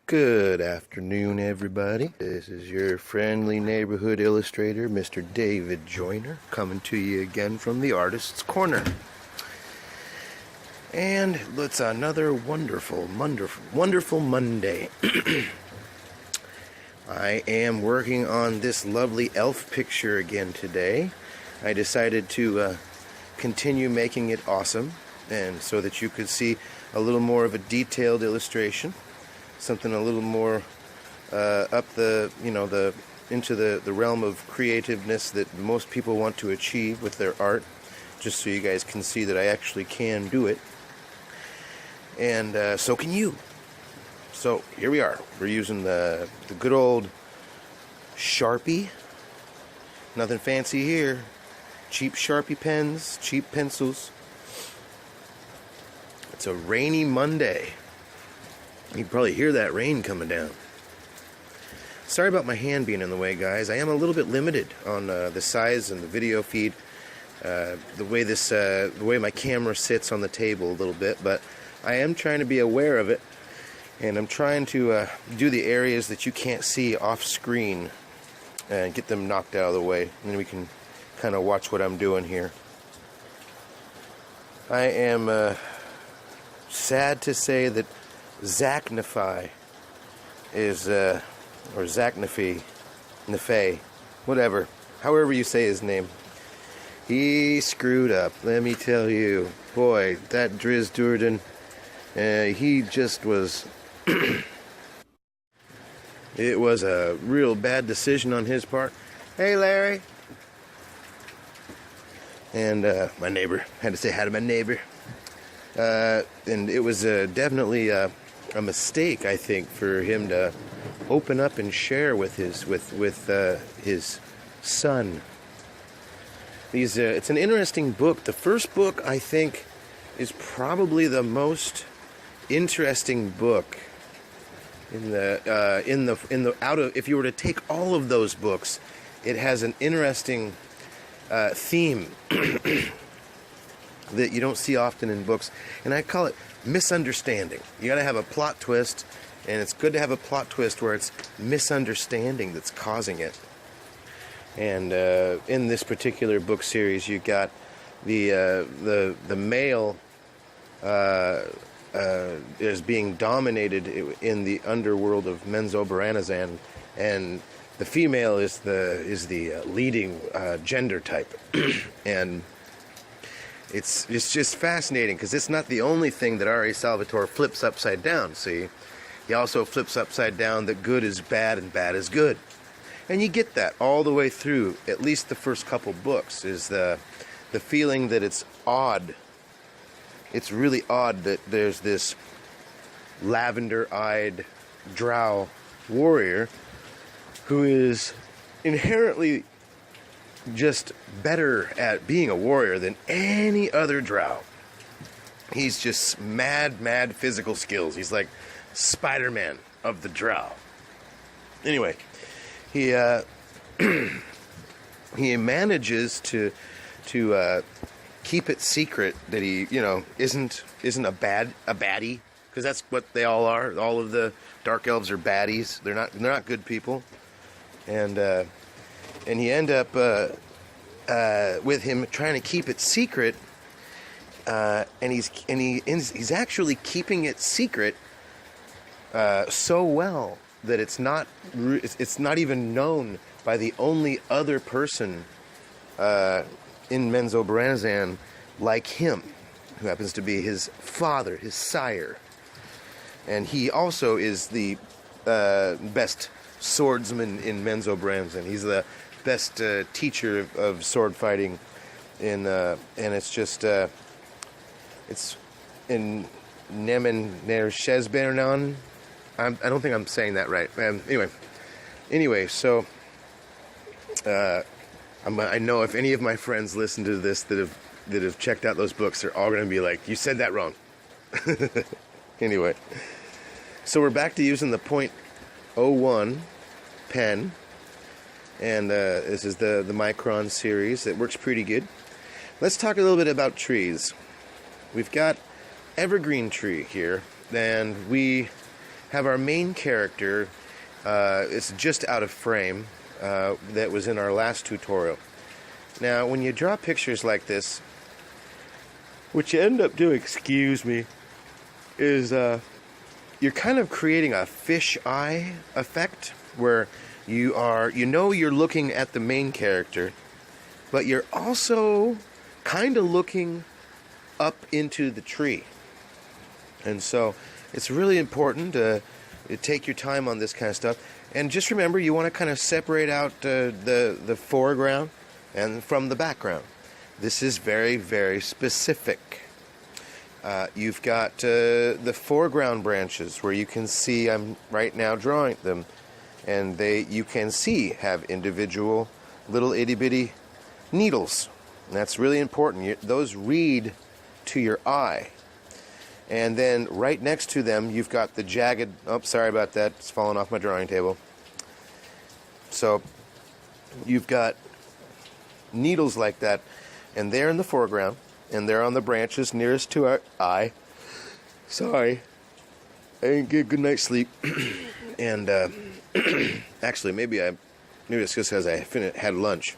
Good afternoon, everybody. This is your friendly neighborhood illustrator, Mr. David Joyner, coming to you again from the Artist's Corner. And it's another wonderful Monday. I am working on this lovely elf picture again today. I decided to continue making it awesome, and so that you could see a little more of a detailed illustration. Something a little more up into the realm of creativeness that most people want to achieve with their art, just so you guys can see that I actually can do it. And so can you. So here we are. We're using the good old Sharpie. Nothing fancy here. Cheap Sharpie pens, cheap pencils. It's a rainy Monday. You can probably hear that rain coming down. Sorry about my hand being in the way, guys. I am a little bit limited on the size and the video feed, the way my camera sits on the table a little bit, but I am trying to be aware of it, and I'm trying to do the areas that you can't see off screen and get them knocked out of the way, and then we can kind of watch what I'm doing here. I am sad to say that Zachnify is, or Zachnify, Nefay, whatever, however you say his name. He screwed up, let me tell you. Boy, that Driz Durden, he just was, it was a real bad decision on his part. Hey, Larry. And my neighbor, had to say hi to my neighbor. And it was definitely a mistake, I think, for him to open up and share with his son. It's an interesting book. The first book, I think, is probably the most interesting book if you were to take all of those books, it has an interesting theme that you don't see often in books, and I call it misunderstanding. You gotta have a plot twist, and it's good to have a plot twist where it's misunderstanding that's causing it. And in this particular book series, you got the male is being dominated in the underworld of Menzoberranzan, and the female is the leading gender type, and it's just fascinating because it's not the only thing that R.A. Salvatore flips upside down. See, he also flips upside down that good is bad and bad is good, and you get that all the way through. At least the first couple books is the feeling that it's odd. It's really odd that there's this lavender-eyed drow warrior who is inherently just better at being a warrior than any other drow. He's just mad physical skills. He's like Spider-Man of the drow. Anyway, he he manages to keep it secret that he, isn't a baddie, because that's what they all are. All of the dark elves are baddies. They're not good people. And he end up with him trying to keep it secret, and he's actually keeping it secret so well that it's not even known by the only other person in Menzoberranzan like him, who happens to be his father, his sire, and he also is the best swordsman in Menzoberranzan. He's the best teacher of sword fighting and it's just it's in Nemen Ner Shezbernan. I don't think I'm saying that right. Anyway, so I know if any of my friends listen to this that have checked out those books, they're all going to be like, "You said that wrong." Anyway, so we're back to using the .01 pen, and this is the Micron series. It works pretty good. Let's talk a little bit about trees. We've got evergreen tree here, and we have our main character. It's just out of frame. That was in our last tutorial. Now, when you draw pictures like this, what you end up doing, excuse me, is you're kind of creating a fish eye effect where you're looking at the main character, but you're also kind of looking up into the tree. And so it's really important to take your time on this kind of stuff. And just remember, you want to kind of separate out the foreground and from the background. This is very, very specific. You've got the foreground branches where you can see, I'm right now drawing them, and you can see have individual little itty bitty needles. And that's really important. Those read to your eye. And then right next to them, you've got the jagged, oh, sorry about that, it's falling off my drawing table. So you've got needles like that, and they're in the foreground, and they're on the branches nearest to our eye. Sorry, I didn't get a good night's sleep. And actually, maybe it's just because I had lunch.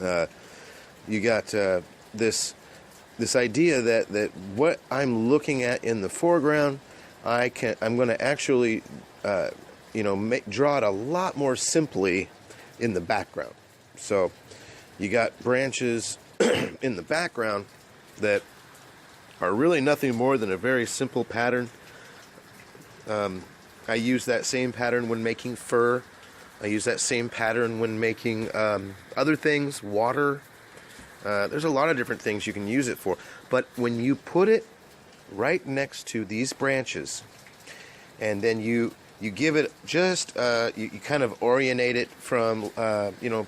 You got this idea that what I'm looking at in the foreground, I'm going to actually draw it a lot more simply in the background. So you got branches in the background that are really nothing more than a very simple pattern. I use that same pattern when making fur. I use that same pattern when making other things, water. There's a lot of different things you can use it for. But when you put it right next to these branches, and then you give it just, you kind of orientate it from,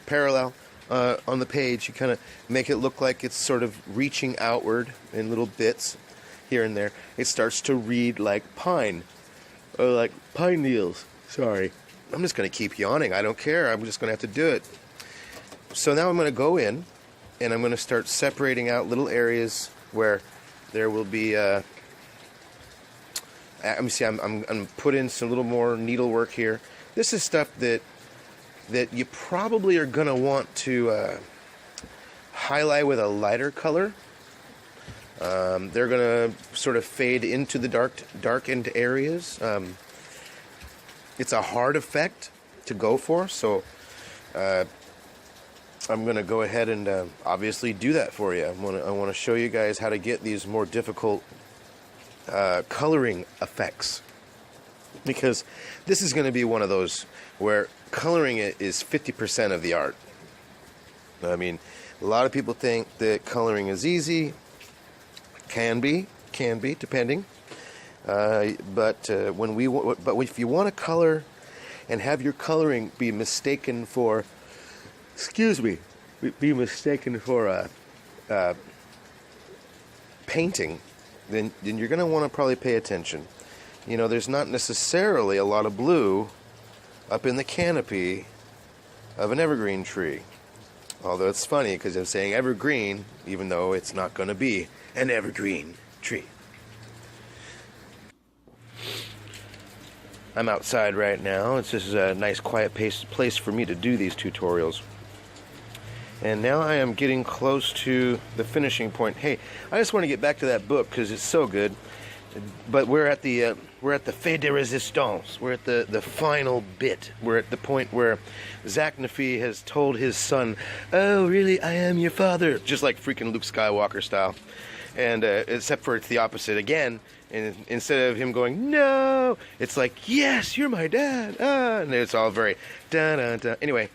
parallel on the page. You kind of make it look like it's sort of reaching outward in little bits here and there. It starts to read like pine, or like pine needles. Sorry. I'm just going to keep yawning. I don't care. I'm just going to have to do it. So now I'm going to go in, and I'm going to start separating out little areas where there will be, let me see, I'm going to put in some little more needlework here. This is stuff that you probably are going to want to highlight with a lighter color. They're going to sort of fade into the darkened areas. It's a hard effect to go for, so I'm going to go ahead and obviously do that for you. I want to show you guys how to get these more difficult coloring effects, because this is going to be one of those where coloring it is 50% of the art. I mean, a lot of people think that coloring is easy. Can be depending. But if you want to color and have your coloring be mistaken for, painting, then you're going to want to probably pay attention. You know, there's not necessarily a lot of blue up in the canopy of an evergreen tree. Although it's funny because I'm saying evergreen, even though it's not going to be an evergreen tree. I'm outside right now. This is a nice quiet place for me to do these tutorials. And now I am getting close to the finishing point. Hey, I just want to get back to that book because it's so good. But we're at the fait de resistance. We're at the final bit. We're at the point where Zach Nafi has told his son, "Oh, really? I am your father," just like freaking Luke Skywalker style. And except for it's the opposite again. And instead of him going, "No," it's like, "Yes, you're my dad." And it's all very da-da-da. Anyway,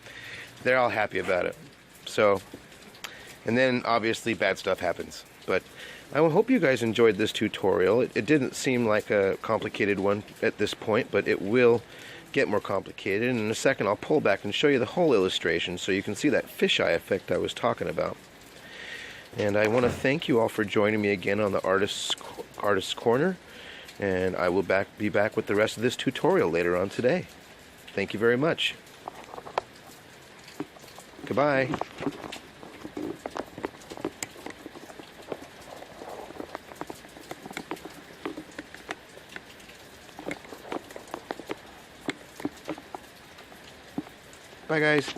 they're all happy about it. So, and then obviously bad stuff happens. But I hope you guys enjoyed this tutorial. It didn't seem like a complicated one at this point, but it will get more complicated. And in a second, I'll pull back and show you the whole illustration so you can see that fisheye effect I was talking about. And I want to thank you all for joining me again on the Artist's Corner. And I will be back with the rest of this tutorial later on today. Thank you very much. Goodbye. Bye, guys.